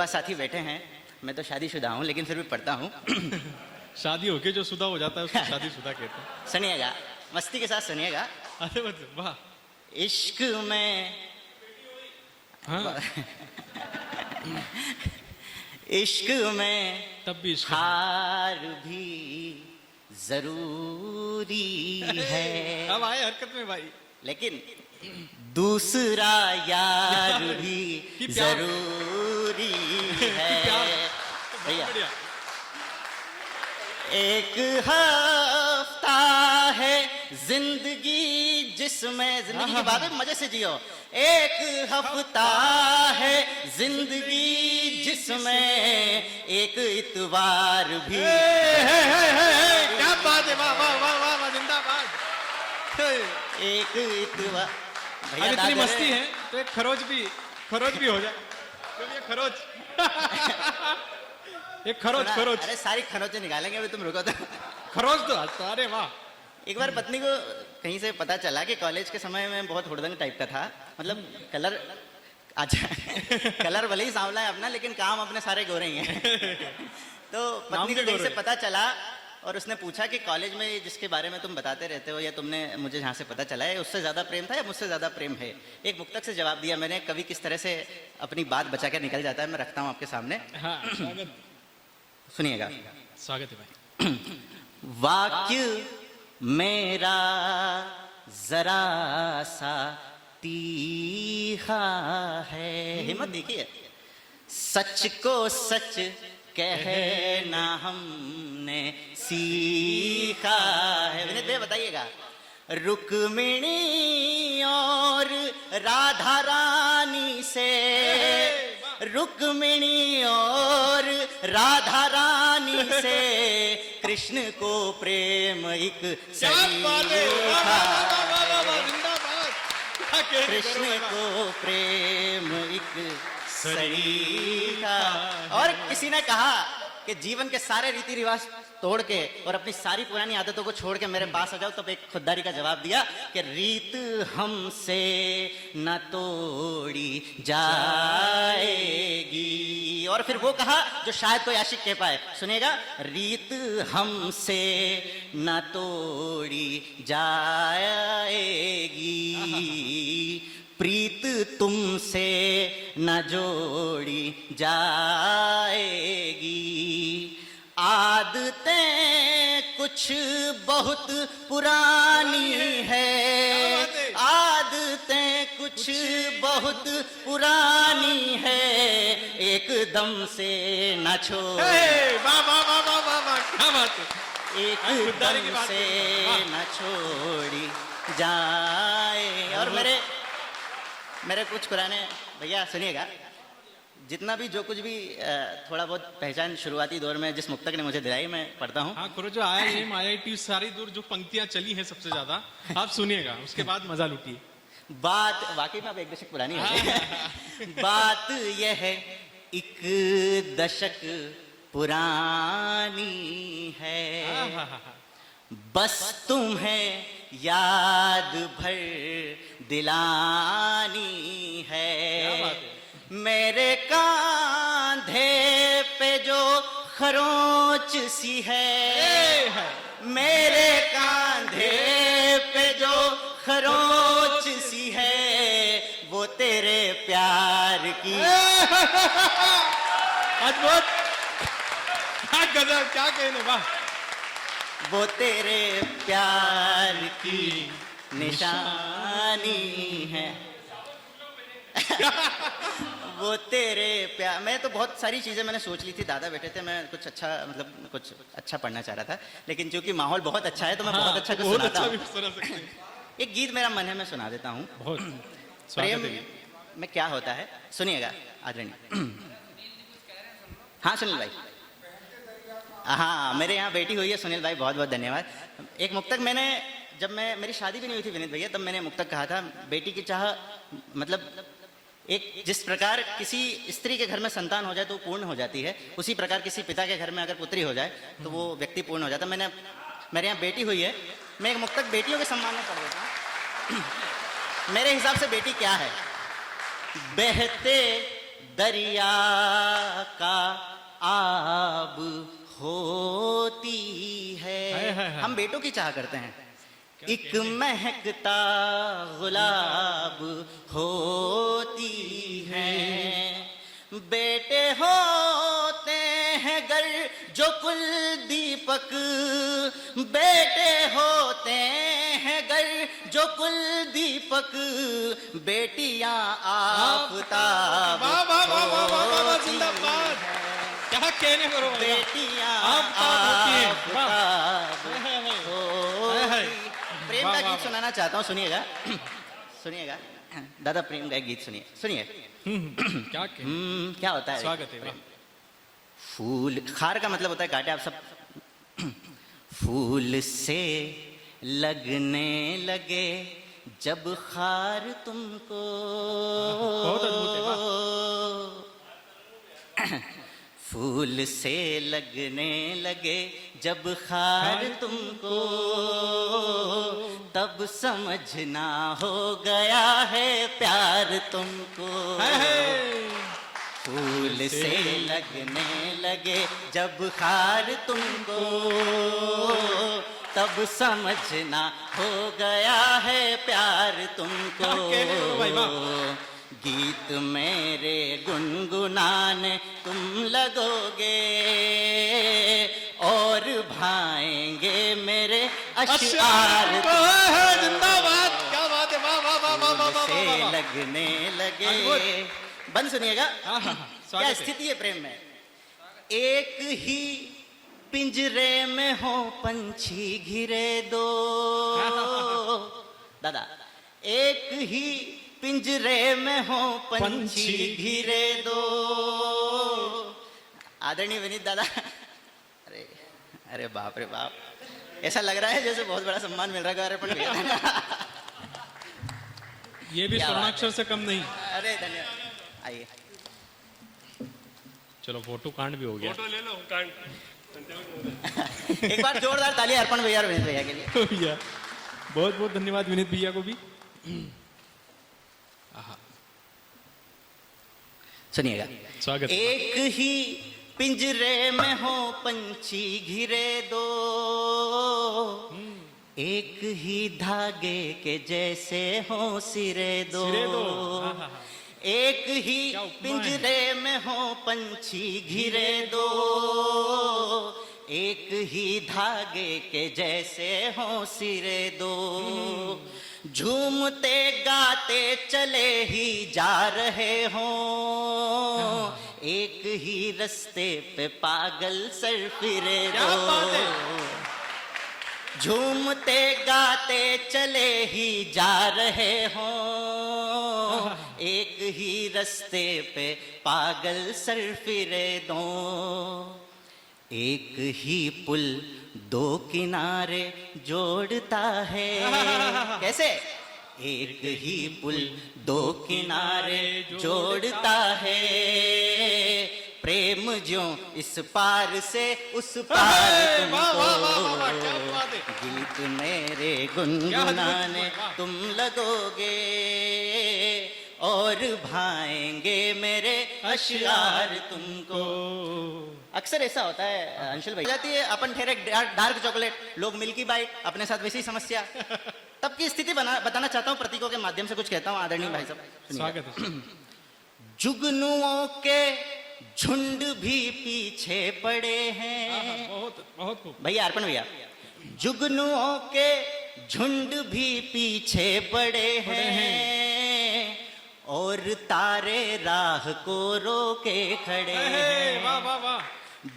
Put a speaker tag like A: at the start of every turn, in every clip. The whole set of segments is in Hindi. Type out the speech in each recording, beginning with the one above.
A: साथी बैठे हैं। मैं तो शादीशुदा हूँ लेकिन फिर भी पढ़ता हूँ।
B: शादी होके जो शुदा हो जाता है उसको शादीशुदा कहते हैं।
A: सुनिएगा, मस्ती के साथ सुनिएगा।
B: अरे मतलब वाह।
A: इश्क में
B: हाँ
A: इश्क में
B: तब भी इश्क
A: हार भी जरूरी है,
B: अब आए हरकत में भाई।
A: लेकिन दूसरा यार भी
B: प्यार।
A: जरूरी है। भैया
B: बढ़िया।
A: एक हफ्ता है जिंदगी जिसमें जिंदगी के बाद मजे से जियो। एक हफ्ता है जिंदगी जिसमें एक इतवार भी।
B: क्या बात है, वाह वाह वाह वाह वाह, जिंदाबाद।
A: एक इतवार।
B: अब इतनी मस्ती है तो एक खरोच भी हो जाए। चलिए खरोच। एक खरोच खरोच।
A: अरे सारी खरोचें निकालेंगे, अभी तुम रुको तो।
B: खरोच तो अरे वाह।
A: एक बार पत्नी को कहीं से पता चला कि कॉलेज के समय में बहुत हुड़दंग टाइप का था, मतलब कलर अच्छा कलर भले ही सांवला है अपना, लेकिन काम अपने सारे गोरे ही हैं। तो पत्नी को कहीं से पता चला और उसने पूछा कि कॉलेज में जिसके बारे में तुम बताते रहते हो या तुमने मुझे जहाँ से पता चला है, उससे ज़्यादा प्रेम था या मुझसे ज़्यादा प्रेम है। एक मुक्तक से जवाब दिया मैंने। कवि किस तरह से अपनी बात बचा के निकल जाता है, मैं रखता हूँ आपके सामने।
B: हाँ, स्वागत
A: सुनिएगा।
B: स्वागत है भाई।
A: वाक्य मेरा जरा सा तीखा है, हिम्मत देखिए, सच को सच कहना हमने सीखा है। विनीत भैया बताइएगा। रुक्मिणी और राधा रानी से, रुक्मिणी और राधा रानी से कृष्ण को प्रेम एक सरीखा। कृष्ण को प्रेम एक सरीखा। और किसी ने कहा कि जीवन के सारे रीति रिवाज तोड़ के और अपनी सारी पुरानी आदतों को छोड़ के मेरे पास आ जाओ, तब एक खुददारी का जवाब दिया कि रीत हमसे न तोड़ी जाएगी। और फिर वो कहा जो शायद कोई आशिक कह पाए, सुनेगा। रीत हमसे न तोड़ी जाएगी, प्रीत तुमसे न जोड़ी जाएगी। आदतें कुछ बहुत पुरानी है, आदतें कुछ बहुत पुरानी है, एकदम से न छोड़।
B: वाह वाह वाह वाह वाह वाह, क्या बात है।
A: एकदम से न छोड़ी जाए। और मेरे कुछ पुराने भैया सुनिएगा, जितना भी जो कुछ भी थोड़ा बहुत पहचान शुरुआती दौर में जिस मुक्तक ने मुझे दिलाई, मैं पढ़ता हूँ।
B: हाँ करो, जो IIM IIT सारी दूर जो पंक्तियां चली हैं सबसे ज्यादा, आप सुनिएगा, उसके बाद मजा लूटिए।
A: बात वाकई में अब एक दशक पुरानी है। बात यह है एक दशक पुरानी है, बस तुम्हें याद भर दिलानी है। मेरे कांधे पे जो खरोच सी है, मेरे कांधे पे जो खरोच सी है, वो तेरे प्यार की।
B: अद्भुत, क्या गजब, क्या कहने, वाह।
A: वो तेरे प्यार की निशानी है। वो तेरे प्यार। मैं तो बहुत सारी चीजें मैंने सोच ली थी, दादा बैठे थे, मैं कुछ अच्छा मतलब कुछ अच्छा पढ़ना चाह रहा था, लेकिन चूंकि माहौल बहुत अच्छा है तो मैं बहुत अच्छा कुछ सुनाता हूँ। एक गीत मेरा मन है, मैं सुना देता हूँ। प्रेम में क्या होता है, सुनिएगा आदरणीय। हाँ सुनील भाई, हाँ मेरे यहाँ बेटी हुई है सुनील भाई, बहुत बहुत धन्यवाद। एक मुक्तक मैंने, जब मेरी शादी भी नहीं हुई थी विनीत भैया, तब मैंने मुक्तक कहा था, बेटी की चाह मतलब एक जिस प्रकार किसी स्त्री के घर में संतान हो जाए तो वो पूर्ण हो जाती है, उसी प्रकार किसी पिता के घर में अगर पुत्री हो जाए तो वो व्यक्ति पूर्ण हो जाता है। मेरे यहाँ बेटी हुई है, मैं एक मुक्तक बेटियों के सम्मान में पढ़ देता हूँ। मेरे हिसाब से बेटी क्या है? बहते दरिया का आब होती है। हम बेटों की चाह करते हैं। एक महकता गुलाब होती है, बेटे होते हैं घर जो कुल दीपक, बेटे होते हैं घर जो कुल दीपक, बेटियां आफताब होती
B: जिंदाबाद।
A: हैं।
B: क्या कहने करो भैया।
A: बेटियां
B: आफताब
A: होती। प्रेम का गीत सुनाना चाहता हूँ, सुनिएगा सुनिएगा दादा, प्रेम का एक गीत सुनिए सुनिए।
B: क्या कहने।
A: क्या होता है,
B: स्वागत है।
A: फूल, खार का मतलब होता है कांटे, आप सब। फूल से लगने लगे जब खार तुमको,
B: बहुत अद्भुत है,
A: फूल से लगने लगे जब खार तुमको, तब समझना हो गया है प्यार तुमको। फूल से लगने लगे जब खार तुमको, तब समझना हो गया है प्यार तुमको। गीत मेरे गुनगुनाने तुम लगोगे, और भाएंगे मेरे अश्आर
B: जिंदाबाद। क्या बात है, वाह वाह वाह वाह वाह वाह।
A: से लगने लगे। बंद सुनिएगा। क्या स्थिति है प्रेम में। एक ही पिंजरे में हो पंछी घिरे दो, दादा एक ही पिंजरे में हो पंछी घिरे दो। आदरणीय विनीत दादा, अरे अरे बाप रे बाप, ऐसा लग रहा है जैसे बहुत बड़ा सम्मान मिल रहा है।
B: ये भी स्वर्णाक्षर से कम नहीं।
A: अरे धन्यवाद, आइए।
B: चलो फोटो कांड भी हो गया।
C: फोटो ले लो कांड।
A: एक बार जोरदार ताली अर्पण भैया और विनीत भैया के लिए।
B: भैया बहुत बहुत धन्यवाद विनीत भैया को भी।
A: सुनिएगा।
B: स्वागत।
A: एक ही पिंजरे में हो पंछी घिरे दो, एक ही धागे के जैसे हो सिरे दो। एक ही पिंजरे में हो पंछी घिरे दो, एक ही धागे के जैसे हो सिरे दो। झूमते गाते चले ही जा रहे हो, एक ही रास्ते पे पागल सर फिरे दो। झूमते गाते चले ही जा रहे हो, एक ही रास्ते पे पागल सर फिरे दो। एक ही पुल दो किनारे जोड़ता है, कैसे? एक ही पुल दो किनारे जोड़ता है, प्रेम ज्यों इस पार से उस पार तुमको। गीत मेरे गुनगुनाने तुम लगोगे, और भाएंगे मेरे अश्आर तुमको। अक्सर ऐसा होता है अंशुल भाई, जाती है अपन ठहरे डार्क चॉकलेट, लोग मिल्की बाइट, अपने साथ वैसी समस्या। तब की स्थिति बताना चाहता हूँ, प्रतीकों के माध्यम से कुछ कहता हूँ। आदरणीय भाई साहब,
B: स्वागत है।
A: जुगनुओं के झुंड भी पीछे पड़े हैं।
B: बहुत बहुत खूब
A: भैया अर्पण भैया। जुगनुओं के झुंड भी पीछे पड़े हैं, और तारे राह को रोके खड़े हैं।
B: वाह वाह वाह।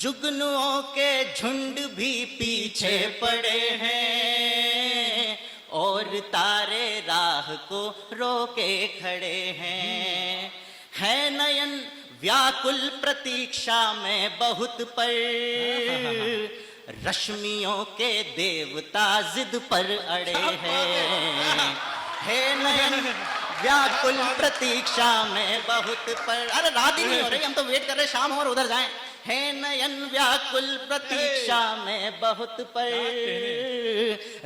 A: जुगनुओं के झुंड भी पीछे पड़े हैं, और तारे राह को रोके खड़े हैं। है नयन व्याकुल प्रतीक्षा में बहुत पर, रश्मियों के देवता जिद पर अड़े हैं। है नयन व्याकुल प्रतीक्षा में बहुत पर, अरे रात ही नहीं हो रही, हम तो वेट कर रहे शाम हो और उधर जाएं। है नयन व्याकुल प्रतीक्षा में बहुत पर,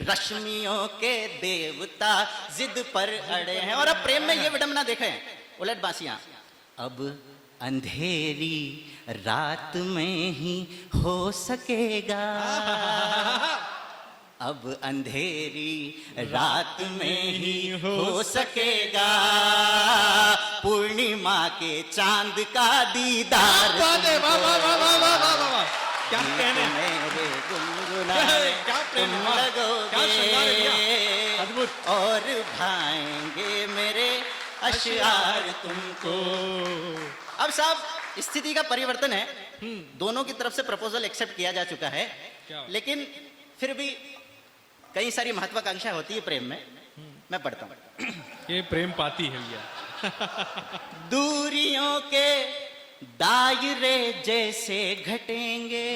A: रश्मियों के देवता जिद पर अड़े हैं। और अब प्रेम में ये विडंबना देखें, उलट बासियां। अब अंधेरी रात में ही हो सकेगा, अब अंधेरी रात में ही हो सकेगा, पूर्णिमा के चांद का दीदार
B: बात है, वाह वाह वाह वाह वाह वाह वाह, क्या कहने,
A: मेरे गुनगुनाने
B: क्या प्रेम,
A: तुम
B: वाह, क्या श्रृंगार है भैया,
A: लगोगे
B: अद्भुत।
A: और भाएंगे मेरे अशआर तुमको। अब साहब स्थिति का परिवर्तन है, दोनों की तरफ से प्रपोजल एक्सेप्ट किया जा चुका है,
B: क्या?
A: लेकिन फिर भी कई सारी महत्वाकांक्षा होती है प्रेम में। मैं पढ़ता हूँ।
B: ये प्रेम पाती है भैया।
A: दूरियों के दायरे जैसे घटेंगे,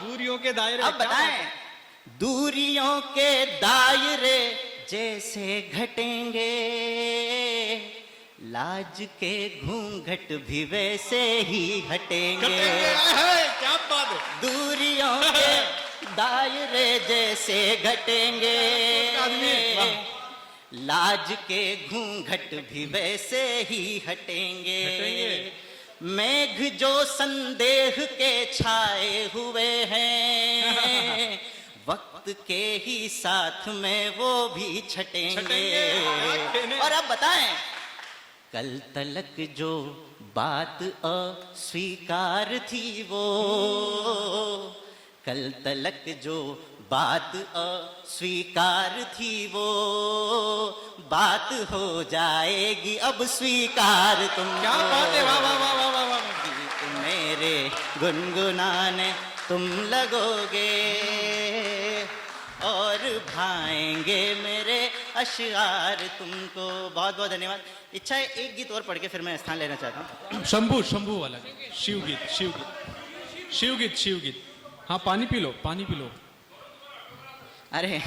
B: दूरियों के दायरे,
A: अब
B: क्या बात
A: बताएं,
B: है?
A: दूरियों के दायरे जैसे घटेंगे, लाज के घूंघट भी वैसे ही हटेंगे।
B: क्या बात है,
A: दूरियों के दायरे जैसे घटेंगे,
B: आदमी है, वाह।
A: लाज के घूंघट भी वैसे ही हटेंगे। मेघ जो संदेह के छाए हुए हैं, वक्त के ही साथ में वो भी छटेंगे। और अब बताएं, कल तलक जो बात अस्वीकार थी वो, कल तलक जो बात अस्वीकार थी वो बात हो जाएगी अब स्वीकार तुम।
B: क्या बात है, वाह वाह वाह वाह वाह वाह।
A: गीत मेरे गुनगुनाने तुम लगोगे और भाएंगे मेरे अशआर तुमको। बहुत बहुत धन्यवाद। इच्छा है एक गीत और पढ़ के फिर मैं स्थान लेना चाहता हूँ।
B: शंभू, शंभू वाला शिवगीत, शिवगीत, शिवगीत, शिवगीत। हाँ, पानी पी लो, पानी पी लो।
A: अरे